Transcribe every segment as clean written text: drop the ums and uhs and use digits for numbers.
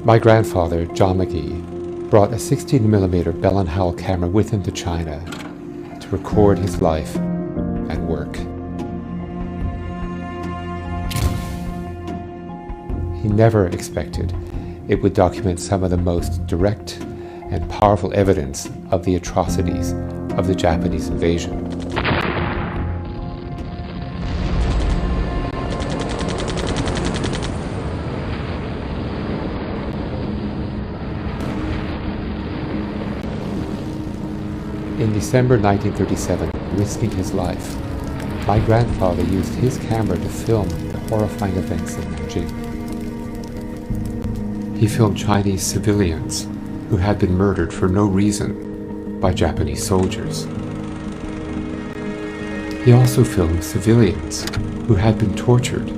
My grandfather, John McGee, brought a 16mm Bell & Howell camera with him to China to record his life and work. He never expected it would document some of the most direct and powerful evidence of the atrocities of the Japanese invasion. In December 1937, risking his life, my grandfather used his camera to film the horrifying events in Nanjing. He filmed Chinese civilians who had been murdered for no reason by Japanese soldiers. He also filmed civilians who had been tortured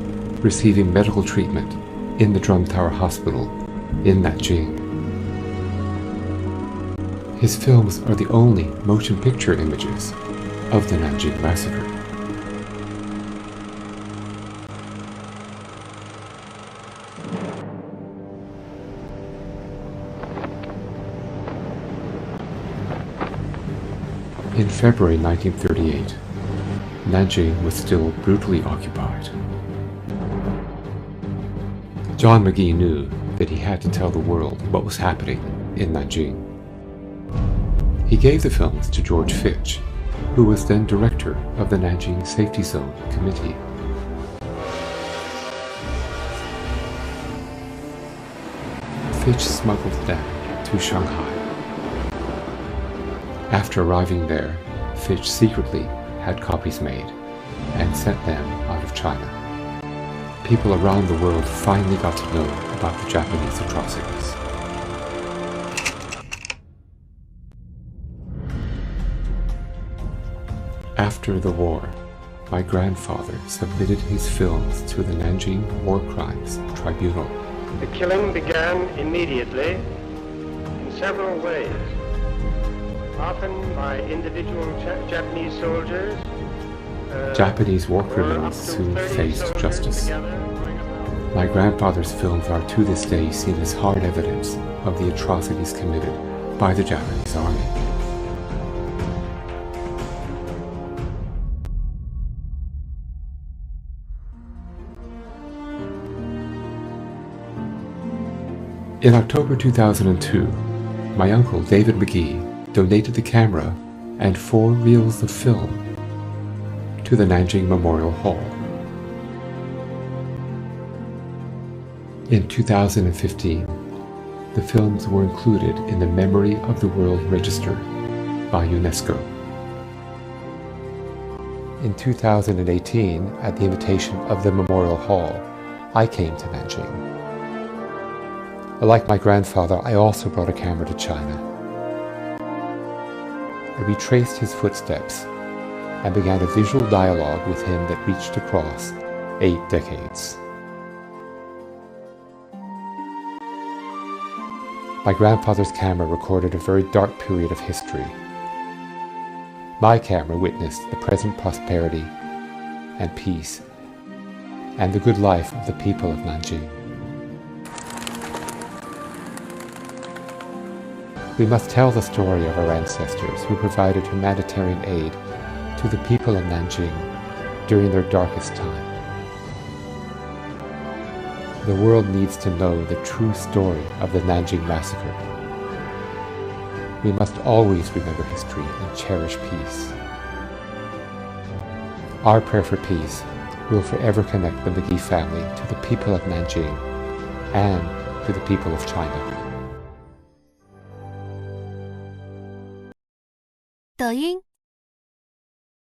receiving medical treatment in the Drum Tower Hospital in Nanjing. His films are the only motion picture images of the Nanjing massacre. In February 1938, Nanjing was still brutally occupied. John McGee knew that he had to tell the world what was happening in Nanjing. He gave the films to George Fitch, who was then director of the Nanjing Safety Zone Committee. Fitch smuggled them to Shanghai. After arriving there, Fitch secretly had copies made and sent them out of China. People around the world finally got to know about the Japanese atrocities. After the war, my grandfather submitted his films to the Nanjing War Crimes Tribunal. The killing began immediately in several ways, often by individual Japanese soldiers. Japanese war criminals soon faced justice. My grandfather's films are to this day seen as hard evidence of the atrocities committed by the Japanese army. In October 2002, my uncle David McGee donated the camera and 4 reels of film to the Nanjing Memorial Hall. In 2015, the films were included in the Memory of the World Register by UNESCO. In 2018, at the invitation of the Memorial Hall, I came to Nanjing. Like my grandfather, I also brought a camera to China. I retraced his footsteps and began a visual dialogue with him that reached across 8 decades. My grandfather's camera recorded a very dark period of history. My camera witnessed the present prosperity and peace and the good life of the people of Nanjing. We must tell the story of our ancestors who provided humanitarian aid to the people of Nanjing during their darkest time. The world needs to know the true story of the Nanjing massacre. We must always remember history and cherish peace. Our prayer for peace will forever connect the McGee family to the people of Nanjing and to the people of China. 抖音